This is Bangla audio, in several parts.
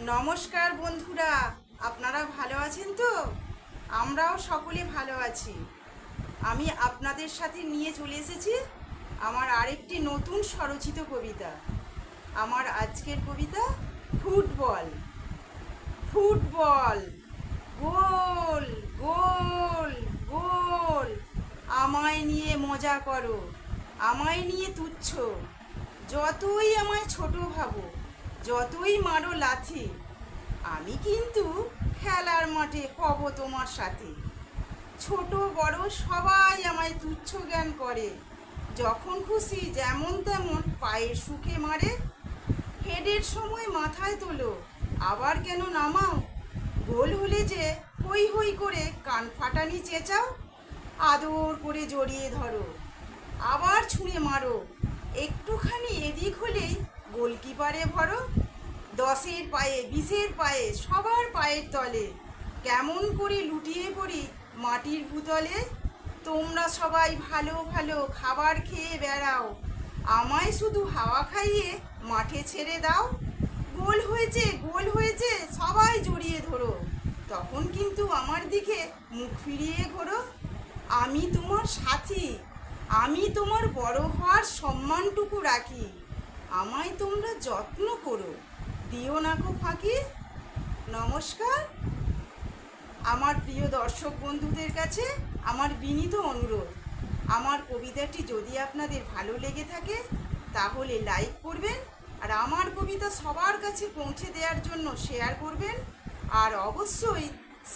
নমস্কার বন্ধুরা, আপনারা ভালো আছেন তো? আমরাও সকলে ভালো আছি। আমি আপনাদের সাথে নিয়ে চলে এসেছি আমার আরেকটি নতুন স্বরচিত কবিতা। আমার আজকের কবিতা ফুটবল। ফুটবল, গোল গোল গোল, আমায় নিয়ে মজা করো, আমায় নিয়ে তুচ্ছ, যতই আমায় ছোট ভাবো, যতই মারো লাথি, আমি কিন্তু খেলার মাঠে হব তোমার সাথে। ছোট বড় সবাই আমায় তুচ্ছ জ্ঞান করে, যখন খুশি যেমন তেমন পায়ের সুখে মারে। হেডের সময় মাথায় তোলো, আবার কেন নামাও, গোল হলে যে হই হই করে কান ফাটানি চেঁচাও। আদর করে জড়িয়ে ধরো, আবার ছুঁড়ে মারো, একটুখানি এদিক হলেই গোলকিপারে ভরো। 10-এর পায়ে 20-এর পায়ে সবার পায়ের তলে কেমন করে লুটিয়ে পড়ি মাটির ভূতলে। তোমরা সবাই ভালো ভালো খাবার খেয়ে বেড়াও, আমায় শুধু হাওয়া খাইয়ে মাঠে ছেড়ে দাও। গোল হয়েছে সবাই জড়িয়ে ধরো, তখন কিন্তু আমার দিকে মুখ ফিরিয়ে ঘোরো। আমি তোমার সাথী, আমি তোমার বড় হওয়ার সম্মানটুকু রাখি, আমায় তোমরা যত্ন করো, দিও না কো ফাঁকি। নমস্কার। আমার প্রিয় দর্শক বন্ধুদের কাছে আমার বিনীত অনুরোধ, আমার কবিতাটি যদি আপনাদের ভালো লেগে থাকে তাহলে লাইক করবেন, আর আমার কবিতা সবার কাছে পৌঁছে দেওয়ার জন্য শেয়ার করবেন, আর অবশ্যই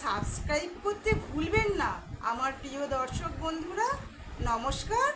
সাবস্ক্রাইব করতে ভুলবেন না আমার প্রিয় দর্শক বন্ধুরা। নমস্কার।